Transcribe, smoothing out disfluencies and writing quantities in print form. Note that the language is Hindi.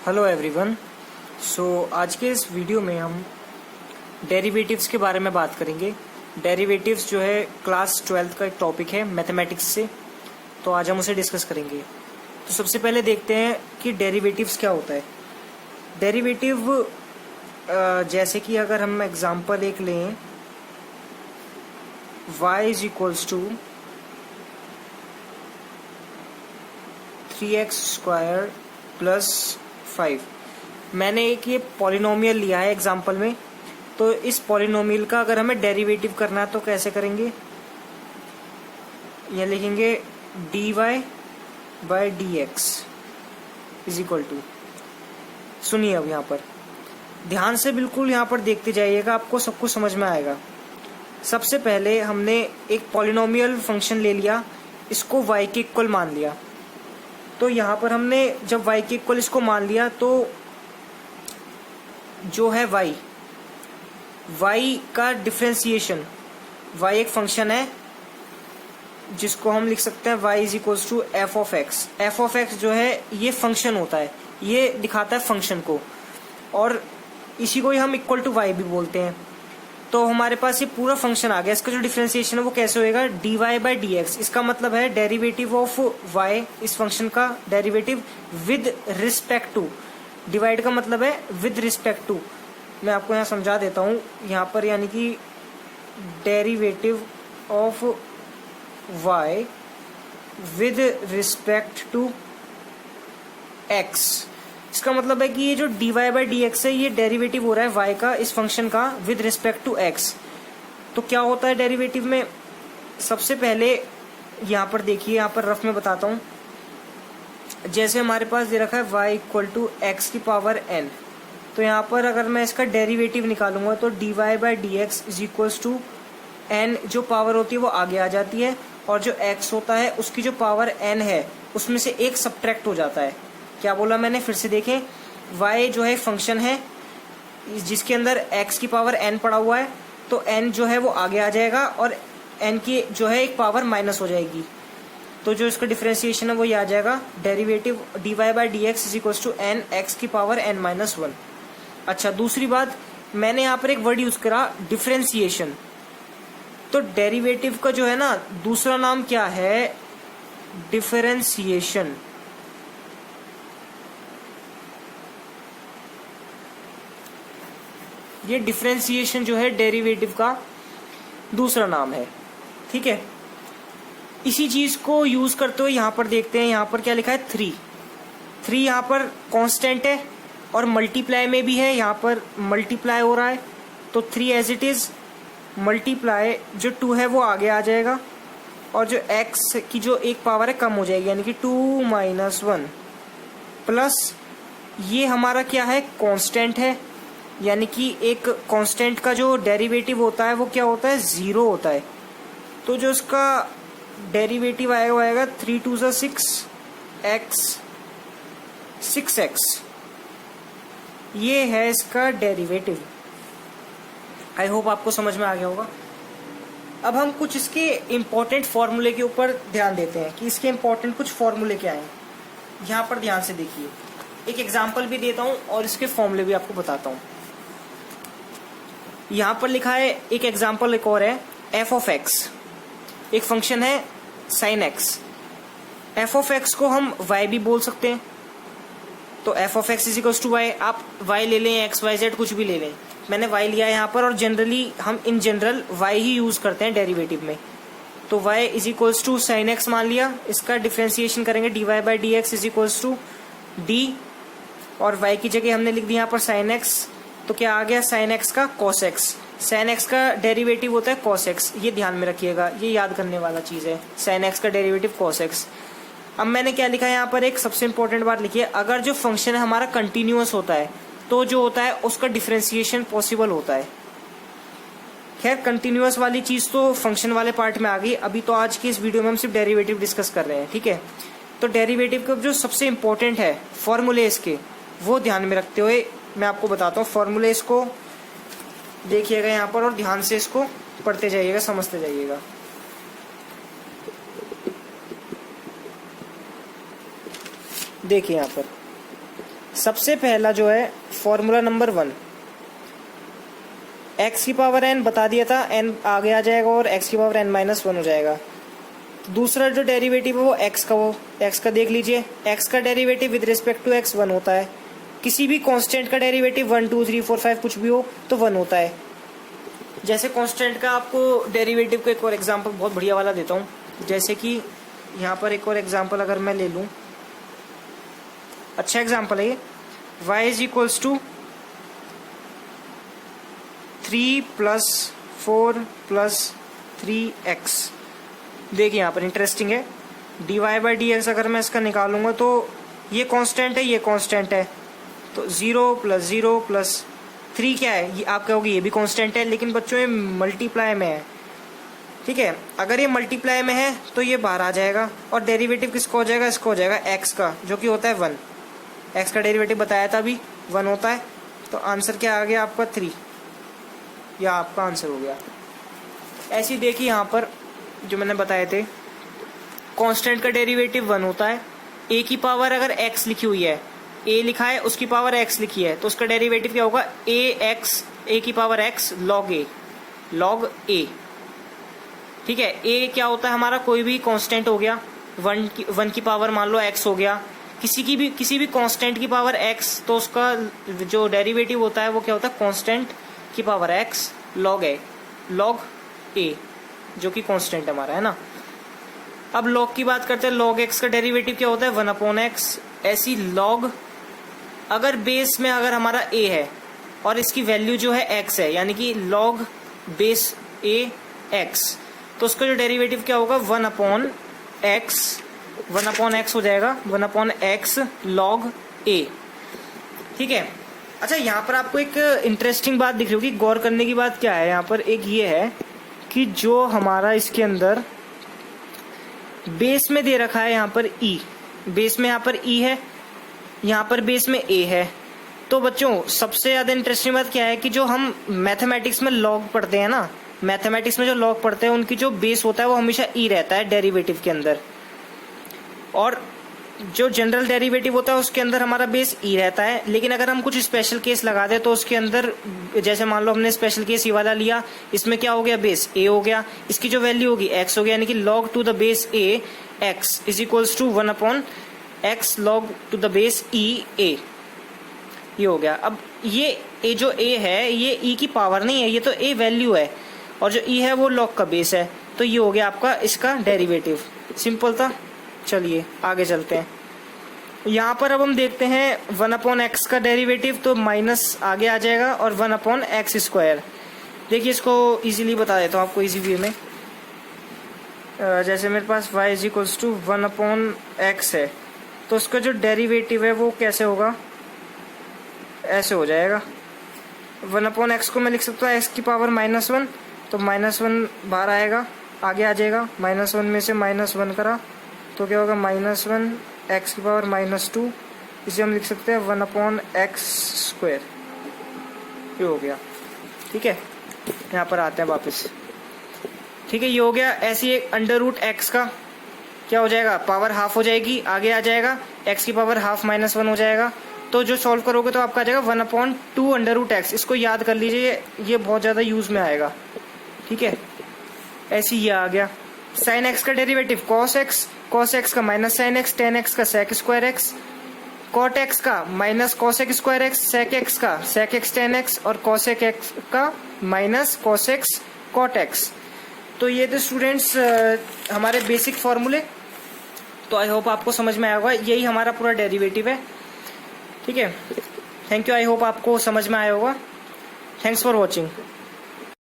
Hello everyone. आज के इस वीडियो में हम डेरिवेटिव्स के बारे में बात करेंगे। डेरिवेटिव्स जो है क्लास 12th का एक टॉपिक है मैथमेटिक्स से, तो आज हम उसे डिस्कस करेंगे। तो सबसे पहले देखते हैं कि डेरिवेटिव्स क्या होता है। डेरिवेटिव जैसे कि अगर हम एग्जांपल एक लें, y is equals to 3x square plus 5। मैंने एक ये पॉलिनोमियल लिया है एग्जांपल में, तो इस पॉलिनोमियल का अगर हमें डेरिवेटिव करना है तो कैसे करेंगे। यह लिखेंगे dy by dx is equal to, सुनिए अब यहाँ पर ध्यान से बिल्कुल यहाँ पर देखते जाइएगा, आपको सब कुछ समझ में आएगा। सबसे पहले हमने एक पॉलिनोमियल फंक्शन ले लिया, इसको y के इक्वल मान लिया। तो यहाँ पर हमने जब y के इक्वल इसको मान लिया तो जो है y का डिफरेंशिएशन, y एक फंक्शन है जिसको हम लिख सकते हैं y is equals to F of X. F of X जो है ये फंक्शन होता है, ये दिखाता है फंक्शन को, और इसी को ही हम इक्वल टू y भी बोलते हैं। तो हमारे पास ये पूरा फंक्शन आ गया। इसका जो डिफरेंशिएशन है वो कैसे होएगा, dy बाई डी एक्स। इसका मतलब है डेरिवेटिव ऑफ y, इस फंक्शन का derivative with respect to, divide का मतलब है विद रिस्पेक्ट टू। मैं आपको यहाँ समझा देता हूँ यहाँ पर, यानी कि derivative of y with respect to x। इसका मतलब है कि ये जो dy बाई डी एक्स है ये डेरिवेटिव हो रहा है y का, इस फंक्शन का विद रिस्पेक्ट टू x। तो क्या होता है डेरिवेटिव में, सबसे पहले यहाँ पर देखिए, यहाँ पर रफ में बताता हूँ। जैसे हमारे पास दे रखा है y इक्वल टू एक्स की पावर n, तो यहाँ पर अगर मैं इसका डेरिवेटिव निकालूंगा तो dy by D X is equals to n, जो पावर होती है वो आगे आ जाती है, और जो x होता है उसकी जो पावर n है उसमें से एक सब्ट्रैक्ट हो जाता है। क्या बोला मैंने, फिर से देखें। y जो है फंक्शन है जिसके अंदर x की पावर n पड़ा हुआ है, तो n जो है वो आगे आ जाएगा और n की जो है एक पावर माइनस हो जाएगी। तो जो इसका डिफरेंशिएशन है वो ये आ जाएगा, derivative dy by D X is equal to n x की पावर n माइनस 1। अच्छा, दूसरी बात, मैंने यहाँ पर एक वर्ड यूज करा डिफरेंशिएशन। तो डेरिवेटिव का जो है ना दूसरा नाम क्या है, डिफरेंशिएशन। ये डिफरेंशिएशन जो है डेरिवेटिव का दूसरा नाम है, ठीक है। इसी चीज को यूज करते हुए यहाँ पर देखते हैं, यहाँ पर क्या लिखा है 3 यहाँ पर कांस्टेंट है और मल्टीप्लाई में भी है, यहाँ पर मल्टीप्लाई हो रहा है। तो 3 एज इट इज, मल्टीप्लाई जो 2 है वो आगे आ जाएगा, और जो x की जो एक पावर है कम हो जाएगी, यानी कि 2 माइनस 1 प्लस ये हमारा क्या है, कांस्टेंट है, यानी कि एक कांस्टेंट का जो डेरिवेटिव होता है वो क्या होता है, 0 होता है। तो जो इसका डेरिवेटिव आएगा वो आएगा 3 2 6x, ये है इसका डेरिवेटिव। आई होप आपको समझ में आ गया होगा। अब हम कुछ इसके इम्पोर्टेंट फॉर्मूले के ऊपर ध्यान देते हैं कि इसके इम्पोर्टेंट कुछ फॉर्मूले क्या हैं। यहाँ पर ध्यान से देखिए, एक एग्जाम्पल भी देता हूँ और इसके फॉर्मूले भी आपको बताता हूँ। यहाँ पर लिखा है एक एग्जाम्पल, एक और है एफ ऑफ एक्स, एक फंक्शन है sine X. F of X को हम y भी बोल सकते हैं, तो F of X is equals to Y. आप y ले लें, एक्स वाई जेड कुछ भी ले लें, मैंने y लिया है यहाँ पर, और जनरली हम इन जनरल y ही यूज करते हैं डेरिवेटिव में। तो y is equals to sine X मान लिया, इसका डिफरेंशिएशन करेंगे dy by D X is equals to d, और y की जगह हमने लिख दिया यहाँ पर साइन एक्स। तो क्या आ गया, साइन एक्स का कॉस एक्स। साइन एक्स का डेरिवेटिव होता है कॉस एक्स, ये ध्यान में रखिएगा, ये याद करने वाला चीज है, साइन एक्स का डेरिवेटिव कॉस एक्स। अब मैंने क्या लिखा है यहाँ पर, एक सबसे इंपॉर्टेंट बात लिखी है, अगर जो फंक्शन है हमारा कंटिन्यूअस होता है तो जो होता है उसका डिफरेंशिएशन पॉसिबल होता है। खैर, कंटिन्यूअस वाली चीज तो फंक्शन वाले पार्ट में आ गई, अभी तो आज की इस वीडियो में हम सिर्फ डेरिवेटिव डिस्कस कर रहे हैं, ठीक है। तो डेरिवेटिव का जो सबसे इंपॉर्टेंट है फॉर्मूले इसके, वो ध्यान में रखते हुए मैं आपको बताता हूँ। फॉर्मूले इसको देखिएगा यहाँ पर और ध्यान से इसको पढ़ते जाइएगा, समझते जाइएगा। देखिए यहाँ पर सबसे पहला जो है फॉर्मूला नंबर 1, x की पावर n बता दिया था, n आगे आ जाएगा और x की पावर n माइनस 1 हो जाएगा। दूसरा जो डेरिवेटिव है वो x का, वो x का देख लीजिए, x का derivative with respect to x 1 होता है। किसी भी कांस्टेंट का डेरिवेटिव 1 2 3 4 5 कुछ भी हो तो 1 होता है। जैसे कांस्टेंट का आपको डेरिवेटिव का एक और एग्जांपल बहुत बढ़िया वाला देता हूँ। जैसे कि यहाँ पर एक और एग्जांपल अगर मैं ले लूँ, अच्छा एग्जांपल है ये, y is equals to 3 + 4 + 3x। देखिए यहाँ पर इंटरेस्टिंग है, dy/dx अगर मैं इसका निकालूंगा तो ये कांस्टेंट है, ये कांस्टेंट है, तो 0 + 0 + 3 क्या है, ये आप कहोगे ये भी कांस्टेंट है, लेकिन बच्चों ये मल्टीप्लाई में है। ठीक है, अगर ये मल्टीप्लाई में है तो ये बाहर आ जाएगा और डेरिवेटिव किसका हो जाएगा, इसका हो जाएगा x का, जो कि होता है 1। x का डेरिवेटिव बताया था अभी, 1 होता है। तो आंसर क्या आ गया आपका 3, या आपका आंसर हो गया। ऐसे ही देखिए यहाँ पर जो मैंने बताए थे, कांस्टेंट का डेरिवेटिव 1 होता है। a की पावर अगर x लिखी हुई है, a लिखा है उसकी पावर x लिखी है, तो उसका डेरिवेटिव क्या होगा, a की पावर x log a। ठीक है, a क्या होता है हमारा, कोई भी कांस्टेंट हो गया, 1 की पावर मान लो x हो गया, किसी भी कांस्टेंट की पावर x, तो उसका जो डेरिवेटिव होता है वो क्या होता है, कांस्टेंट की पावर x log a, जो कि कांस्टेंट हमारा है ना। अब log की बात करते हैं, log x का डेरिवेटिव क्या होता है, 1/x। ऐसी log, अगर बेस में अगर हमारा a है और इसकी वैल्यू जो है x है, यानी कि log बेस a x, तो उसका जो डेरिवेटिव क्या होगा, 1/x हो जाएगा, 1/x log a। ठीक है, अच्छा यहाँ पर आपको एक इंटरेस्टिंग बात दिख रही होगी, गौर करने की बात क्या है यहाँ पर, एक ये है कि जो हमारा इसके अंदर बेस में दे रखा है यहाँ पर e, बेस में यहाँ पर e है, यहाँ पर बेस में a है। तो बच्चों सबसे ज्यादा इंटरेस्टिंग बात क्या है कि जो हम मैथमेटिक्स में लॉग पढ़ते हैं ना, मैथमेटिक्स में जो लॉग पढ़ते हैं उनकी जो बेस होता है वो हमेशा e रहता है डेरिवेटिव के अंदर, और जो जनरल डेरिवेटिव होता है उसके अंदर हमारा बेस e रहता है। लेकिन अगर हम कुछ स्पेशल केस लगा दें तो उसके अंदर, जैसे मान लो हमने स्पेशल केस ये वाला लिया, इसमें क्या हो गया, बेस a हो गया, इसकी जो वैल्यू होगी x हो गया, यानी कि log to the base a x is equals to 1/x log to the base e a, ये हो गया। अब ये a जो a है ये e की पावर नहीं है, ये तो a वैल्यू है, और जो e है वो log का बेस है, तो ये हो गया आपका इसका डेरिवेटिव। सिंपल था। चलिए आगे चलते हैं। यहाँ पर अब हम देखते हैं 1/x का डेरिवेटिव, तो माइनस आगे आ जाएगा और 1/x²। देखिए इसको इजीली बता देता हूँ आपको इजी वे में। जैसे मेरे पास y is equals to 1/x है, तो उसका जो डेरिवेटिव है वो कैसे होगा, ऐसे हो जाएगा। 1/x को मैं लिख सकता हूँ x की पावर -1, तो -1 बाहर आएगा, आगे आ जाएगा, -1 में से -1 करा तो क्या होगा, -1 x की पावर -2, इसे हम लिख सकते हैं 1/x², ये हो गया। ठीक है, यहाँ पर आते हैं वापस। ठीक है, ये हो गया। ऐसे एक √x का क्या हो जाएगा, पावर हाफ हो जाएगी, आगे आ जाएगा, x की पावर हाफ -1 हो जाएगा। तो जो सॉल्व करोगे तो आपका आ जाएगा 1/2 √x। इसको याद कर लीजिए, ये बहुत ज़्यादा यूज में आएगा। ठीक है, ऐसे ये आ गया। sin x का डेरिवेटिव cos x का -sin x, tan x का sec²x, cot x का -cosec²x, sec x का sec x tan x, और cosec x का -cosec cot x। तो ये थे स्टूडेंट्स हमारे बेसिक फॉर्मूले। तो आई होप आपको समझ में आया होगा, यही हमारा पूरा डेरिवेटिव है। ठीक है, थैंक यू, आई होप आपको समझ में आया होगा। Thanks for watching.